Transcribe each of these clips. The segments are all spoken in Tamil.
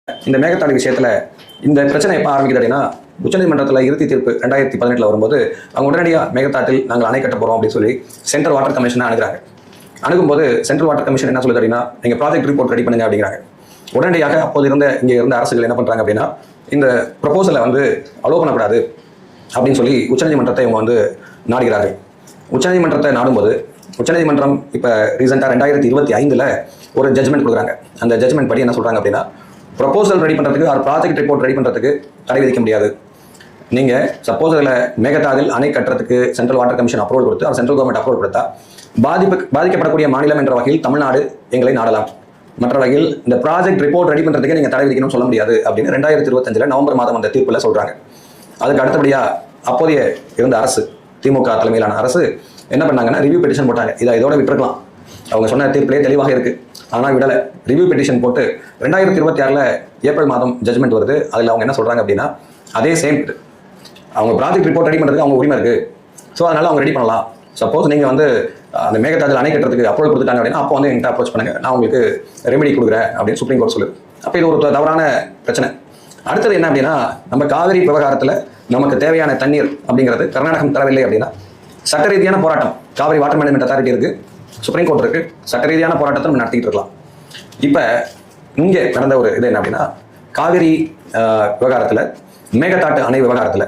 இந்த மேகதாது விஷயத்துல இந்த பிரச்சனை எப்போ ஆரம்பிக்குது அப்படின்னா உச்சநீதிமன்றத்தில் இறுதி தீர்ப்பு 2018 வரும்போது அவங்க உடனடியாக மேகதாட்டில் நாங்கள் அணை கட்ட போகிறோம் அப்படின்னு சொல்லி சென்ட்ரல் வாட்டர் கமிஷனை அணுகிறாங்க. அணுகும்போது சென்ட்ரல் வாட்டர் கமிஷன் என்ன சொல்லுது அப்படின்னா நீங்கள் ப்ராஜெக்ட் ரிப்போர்ட் ரெடி பண்ணுங்க அப்படிங்கிறாங்க. உடனடியாக அப்போது இங்கே இருந்த அரசுகள் என்ன பண்ணுறாங்க அப்படின்னா இந்த ப்ரொபோசலை அலோவ் பண்ணக்கூடாது அப்படின்னு சொல்லி உச்சநீதிமன்றத்தை இவங்க நாடுகிறார்கள். உச்சநீதிமன்றத்தை நாடும்போது உச்சநீதிமன்றம் இப்போ ரீசெண்டாக 2025 ஒரு ஜட்மெண்ட் கொடுக்குறாங்க. அந்த ஜட்மெண்ட் படி என்ன சொல்கிறாங்க அப்படின்னா ப்ரொபோசல் ரெடி பண்ணுறதுக்கு ஒரு ப்ராஜெக்ட் ரிப்போர்ட் ரெடி பண்ணுறதுக்கு தடை விதிக்க முடியாது. நீங்கள் சப்போஸ் அதில் மேகதாதில் அணை கட்டுறதுக்கு சென்ட்ரல் வாட்டர் கமிஷன் அப்ரூவல் கொடுத்து அவர் சென்ட்ரல் கவர்மெண்ட் அப்ரூவல் கொடுத்தா பாதிக்கப்படக்கூடிய மாநிலம் என்ற வகையில் தமிழ்நாடு எங்களை நாடலாம். மற்ற வகையில் இந்த ப்ராஜெக்ட் ரிப்போர்ட் ரெடி பண்ணுறதுக்கு நீங்கள் தடை விதிக்கணும்னு சொல்ல முடியாது அப்படின்னு 2025 நவம்பர் மாதம் அந்த தீர்ப்பில் சொல்கிறாங்க. அதுக்கு அடுத்தபடியாக அப்போதைய இருந்த அரசு திமுக தலைமையிலான அரசு என்ன பண்ணாங்கன்னா ரிவ்யூ பெட்டிஷன் போட்டாங்க. இதோட விட்டுருக்கலாம், அவங்க சொன்ன தீர்ப்பிலே தெளிவாக இருக்குது, ஆனால் விடலை. ரிவ்யூ பெட்டிஷன் போட்டு 2026 ஏப்ரல் மாதம் ஜட்மெண்ட் வருது. அதில் அவங்க என்ன சொல்கிறாங்க அப்படின்னா அதே சேம் அவங்க ப்ராஜெக்ட் ரிப்போர்ட் ரெடி பண்ணுறதுக்கு அவங்க உரிமை இருக்குது, ஸோ அதனால் அவங்க ரெடி பண்ணலாம். சப்போஸ் நீங்கள் அந்த மேகதாதில் அணை கட்டுறதுக்கு அப்ரூவல் கொடுத்துட்டாங்க அப்படின்னா அப்போ என்கிட்ட அப்ரோச் பண்ணுங்கள், நான் உங்களுக்கு ரெமெடி கொடுக்குறேன் அப்படின்னு சுப்ரீம் கோர்ட் சொல்லுது. அப்போ இது ஒரு தவறான பிரச்சனை. அடுத்தது என்ன அப்படின்னா நம்ம காவிரி விவகாரத்தில் நமக்கு தேவையான தண்ணீர் அப்படிங்கிறது கர்நாடகம் தரவில்லை அப்படின்னா சட்ட ரீதியான போராட்டம் காவிரி வாட்டர் மேனேஜ்மெண்ட் அத்தாரிட்டி இருக்குது, சுப்ரீம் கோர்ட் இருக்குது, சட்ட ரீதியான போராட்டத்தை நம்ம நடத்திக்கிட்டு இருக்கலாம். இப்போ இங்கே நடந்த ஒரு இது என்ன அப்படின்னா காவிரி விவகாரத்தில் மேகதாட்டு அணை விவகாரத்தில்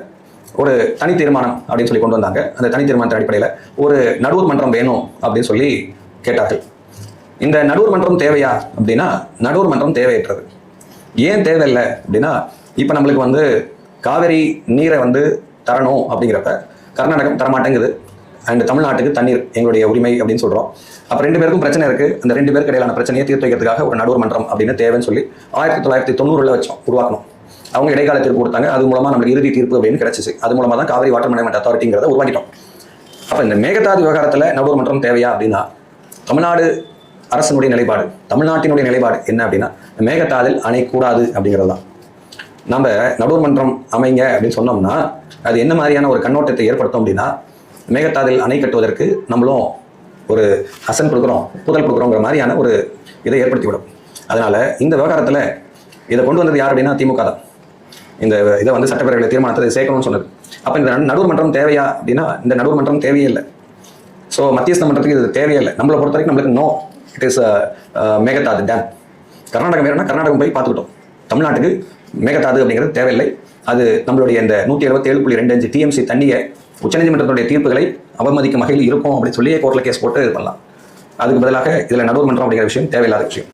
ஒரு தனி தீர்மானம் அப்படின்னு சொல்லி கொண்டு வந்தாங்க. அந்த தனி தீர்மானத்தின் அடிப்படையில் ஒரு நடுவர் மன்றம் வேணும் அப்படின்னு சொல்லி கேட்டார்கள். இந்த நடுவர் மன்றம் தேவையா அப்படின்னா நடுவர் மன்றம் தேவையற்றது. ஏன் தேவையில்லை அப்படின்னா இப்போ நம்மளுக்கு காவிரி நீரை தரணும் அப்படிங்கிறப்ப கர்நாடகம் தரமாட்டேங்குது அண்ட் தமிழ்நாட்டுக்கு தண்ணீர் எங்களுடைய உரிமை அப்படின்னு சொல்கிறோம். அப்போ 2 பேருக்கும் பிரச்சனை இருக்குது. அந்த 2 பேருக்கு இடையிலான பிரச்சனையை தீர்த்து வைக்கிறதுக்காக ஒரு நடுவர் மன்றம் அப்படின்னு தேவைன்னு சொல்லி 1990 உருவாக்கணும். அவங்க இடைக்கால தீர்ப்பு கொடுத்தாங்க. அது மூலமாக நம்மளுக்கு இறுதி தீர்ப்பு அப்படின்னு கிடைச்சிச்சு. அது மூலமாக தான் காவிரி வாட்டர் மேனேஜ்மெண்ட் அத்தாரிட்டிங்கிறத உருவாக்கிட்டோம். அப்போ இந்த மேகதாது விவகாரத்தில் நடுவர் மன்றம் தேவையா அப்படின்னா தமிழ்நாடு அரசனுடைய நிலைப்பாடு, தமிழ்நாட்டினுடைய நிலைப்பாடு என்ன அப்படின்னா மேகதாதில் அணை கூடாது அப்படிங்கிறது தான். நம்ம நடுவர் மன்றம் அமைங்க அப்படின்னு சொன்னோம்னா அது என்ன மாதிரியான ஒரு கண்ணோட்டத்தை ஏற்படுத்தும் அப்படின்னா மேகதாதில் அணை கட்டுவதற்கு நம்மளும் ஒரு அசன் கொடுக்குறோம், ஒப்புதல் கொடுக்குறோங்கிற மாதிரியான ஒரு இதை ஏற்படுத்திவிடும். அதனால இந்த விவகாரத்தில் இதை கொண்டு வந்தது யார் அப்படின்னா திமுக தான். இந்த இதை சட்டப்பேரவையில் தீர்மானத்தை சேர்க்கணும்னு சொன்னது. அப்போ இந்த நடுவர் மன்றம் தேவையா அப்படின்னா இந்த நடுவர் மன்றம் தேவையே இல்லை. ஸோ மத்தியஸ்த மன்றத்துக்கு இது தேவையே இல்லை. நம்மளை பொறுத்த வரைக்கும் நம்மளுக்கு no, it is Mekedatu dam. Karnataka வேணும்னா கர்நாடகம் போய் பார்த்துக்கிட்டோம். தமிழ்நாட்டுக்கு மேகதாது அப்படிங்கிறது தேவையில்லை. அது நம்மளுடைய இந்த 177.25 TMC தண்ணியை உச்சநீதிமன்றத்துடைய தீர்ப்புகளை அவமதிக்கும் வகையில் இருக்கும் அப்படின்னு சொல்லி கோர்ட்டில் கேஸ் போட்டு இது பண்ணலாம். அதுக்கு பதிலாக இதில் நடுவர் மன்றம் அப்படிங்கிற விஷயம் தேவையில்லாத விஷயம்.